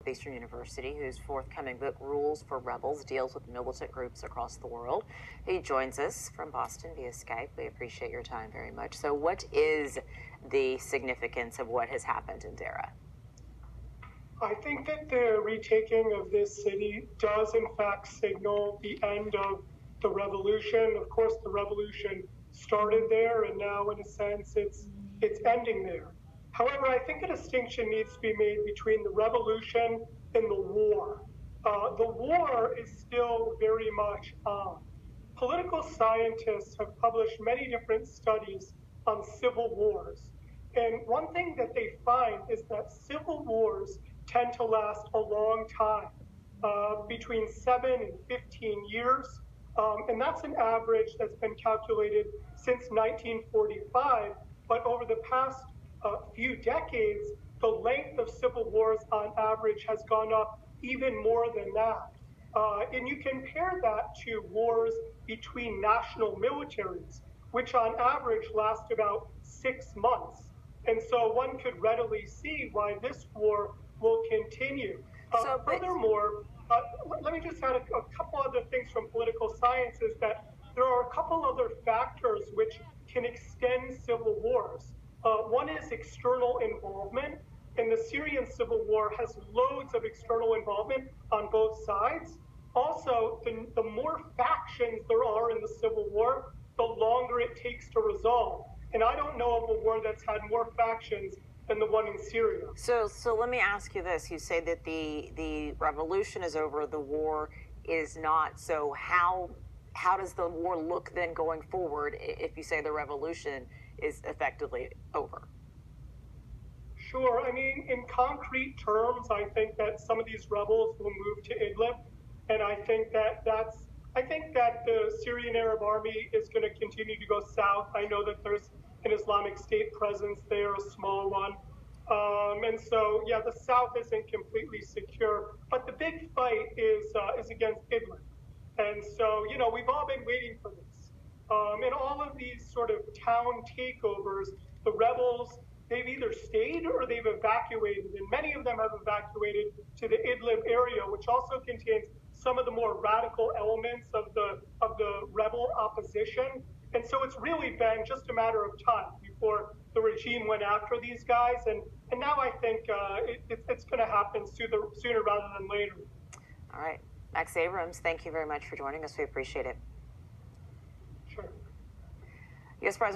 Northeastern University, whose forthcoming book, Rules for Rebels, deals with militant groups across the world. He joins us from Boston via Skype. We appreciate your time very much. So what is the significance of what has happened in Dara? I think that the retaking of this city does in fact signal the end of the revolution. Of course, the revolution started there, and now in a sense it's ending there. However, I think a distinction needs to be made between the revolution and the war. The war is still very much on. Political scientists have published many different studies on civil wars. And one thing that they find is that civil wars tend to last a long time, between 7 and 15 years. And that's an average that's been calculated since 1945. But over the past few decades, the length of civil wars on average has gone up even more than that. And you compare that to wars between national militaries, which on average last about 6 months. And so one could readily see why this war will continue. Furthermore, let me just add a couple other things from political science is that there are a couple other factors which can extend civil wars. One is external involvement, and the Syrian civil war has loads of external involvement on both sides. Also, the more factions there are in the civil war, the longer it takes to resolve. And I don't know of a war that's had more factions than the one in Syria. So let me ask you this. You say that the revolution is over, the war is not. So how does the war look then going forward if you say the revolution is effectively over? Sure. I mean, in concrete terms, I think that some of these rebels will move to Idlib. And I think that the Syrian Arab Army is going to continue to go south. I know that there's an Islamic State presence there, a small one. And so, yeah, the south isn't completely secure. But the big fight is against Idlib. And so, you know, we've all been waiting for this. In all of these sort of town takeovers, the rebels, they've either stayed or they've evacuated. And many of them have evacuated to the Idlib area, which also contains some of the more radical elements of the rebel opposition. And so it's really been just a matter of time before the regime went after these guys. And now I think it's going to happen sooner rather than later. All right. Max Abrahms, thank you very much for joining us. We appreciate it. Sure. U.S. President